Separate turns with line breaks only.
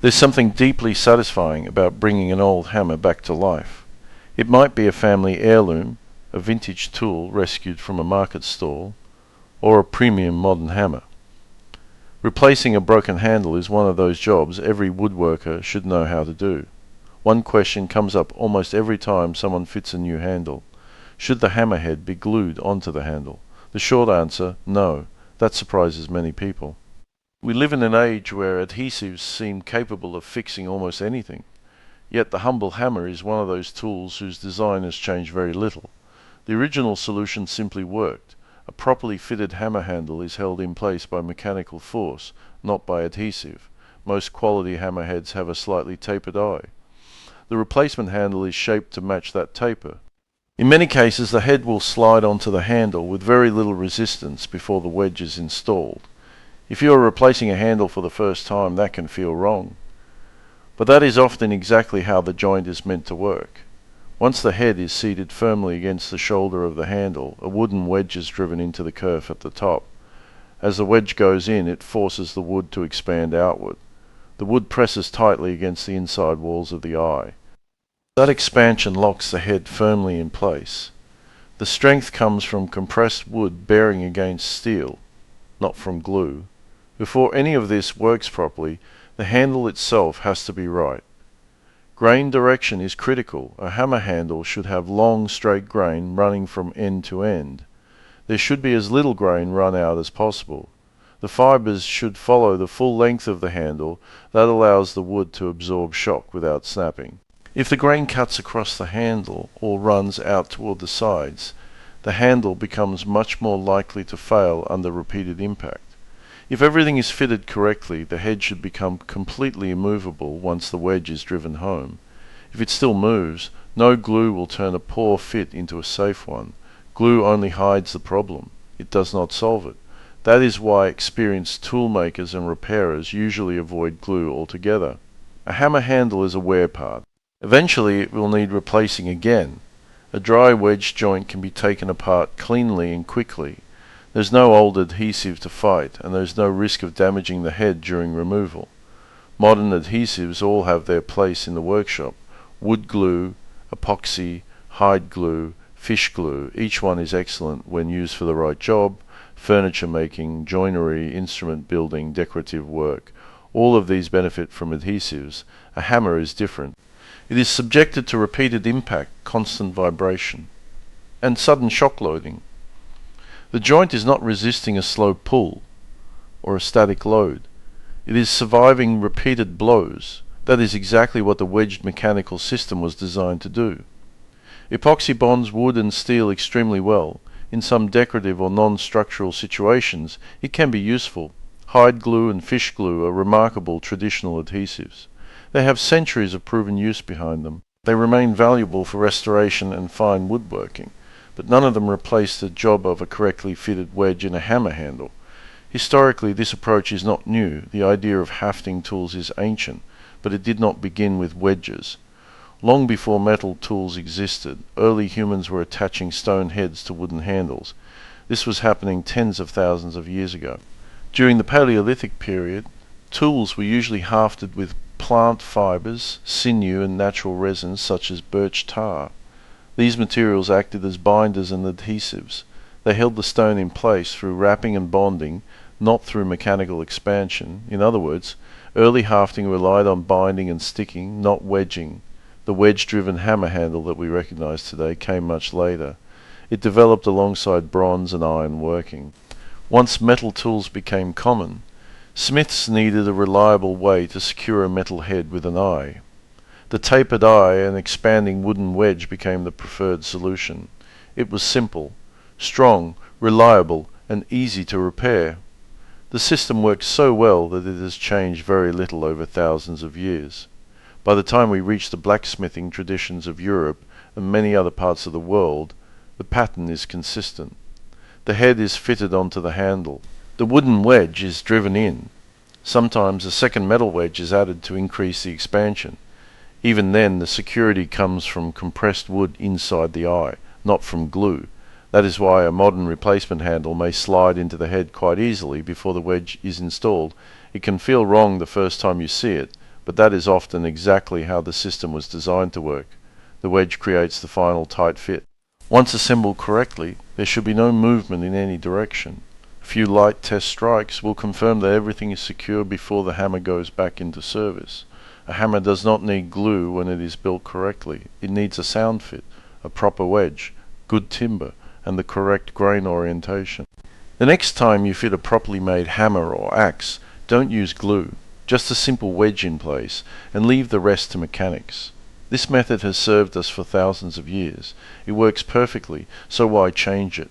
There's something deeply satisfying about bringing an old hammer back to life. It might be a family heirloom, a vintage tool rescued from a market stall, or a premium modern hammer. Replacing a broken handle is one of those jobs every woodworker should know how to do. One question comes up almost every time someone fits a new handle. Should the hammerhead be glued onto the handle? The short answer, no. That surprises many people. We live in an age where adhesives seem capable of fixing almost anything. Yet the humble hammer is one of those tools whose design has changed very little. The original solution simply worked. A properly fitted hammer handle is held in place by mechanical force, not by adhesive. Most quality hammerheads have a slightly tapered eye. The replacement handle is shaped to match that taper. In many cases, the head will slide onto the handle with very little resistance before the wedge is installed. If you are replacing a handle for the first time, that can feel wrong. But that is often exactly how the joint is meant to work. Once the head is seated firmly against the shoulder of the handle, a wooden wedge is driven into the kerf at the top. As the wedge goes in, it forces the wood to expand outward. The wood presses tightly against the inside walls of the eye. That expansion locks the head firmly in place. The strength comes from compressed wood bearing against steel, not from glue. Before any of this works properly, the handle itself has to be right. Grain direction is critical. A hammer handle should have long, straight grain running from end to end. There should be as little grain run out as possible. The fibers should follow the full length of the handle. That allows the wood to absorb shock without snapping. If the grain cuts across the handle or runs out toward the sides, the handle becomes much more likely to fail under repeated impact. If everything is fitted correctly, the head should become completely immovable once the wedge is driven home. If it still moves, no glue will turn a poor fit into a safe one. Glue only hides the problem. It does not solve it. That is why experienced tool makers and repairers usually avoid glue altogether. A hammer handle is a wear part. Eventually it will need replacing again. A dry wedge joint can be taken apart cleanly and quickly. There's no old adhesive to fight, and there's no risk of damaging the head during removal. Modern adhesives all have their place in the workshop. Wood glue, epoxy, hide glue, fish glue, each one is excellent when used for the right job: furniture making, joinery, instrument building, decorative work. All of these benefit from adhesives. A hammer is different. It is subjected to repeated impact, constant vibration, and sudden shock loading. The joint is not resisting a slow pull or a static load. It is surviving repeated blows. That is exactly what the wedged mechanical system was designed to do. Epoxy bonds wood and steel extremely well. In some decorative or non-structural situations, it can be useful. Hide glue and fish glue are remarkable traditional adhesives. They have centuries of proven use behind them. They remain valuable for restoration and fine woodworking, but none of them replace the job of a correctly fitted wedge in a hammer handle. Historically, this approach is not new. The idea of hafting tools is ancient, but it did not begin with wedges. Long before metal tools existed, early humans were attaching stone heads to wooden handles. This was happening tens of thousands of years ago. During the Paleolithic period, tools were usually hafted with plant fibers, sinew, and natural resins such as birch tar. These materials acted as binders and adhesives. They held the stone in place through wrapping and bonding, not through mechanical expansion. In other words, early hafting relied on binding and sticking, not wedging. The wedge-driven hammer handle that we recognize today came much later. It developed alongside bronze and iron working. Once metal tools became common, smiths needed a reliable way to secure a metal head with an eye. The tapered eye and expanding wooden wedge became the preferred solution. It was simple, strong, reliable, and easy to repair. The system worked so well that it has changed very little over thousands of years. By the time we reach the blacksmithing traditions of Europe and many other parts of the world, the pattern is consistent. The head is fitted onto the handle. The wooden wedge is driven in. Sometimes a second metal wedge is added to increase the expansion. Even then, the security comes from compressed wood inside the eye, not from glue. That is why a modern replacement handle may slide into the head quite easily before the wedge is installed. It can feel wrong the first time you see it, but that is often exactly how the system was designed to work. The wedge creates the final tight fit. Once assembled correctly, there should be no movement in any direction. A few light test strikes will confirm that everything is secure before the hammer goes back into service. A hammer does not need glue when it is built correctly. It needs a sound fit, a proper wedge, good timber, and the correct grain orientation. The next time you fit a properly made hammer or axe, don't use glue. Just a simple wedge in place, and leave the rest to mechanics. This method has served us for thousands of years. It works perfectly, so why change it?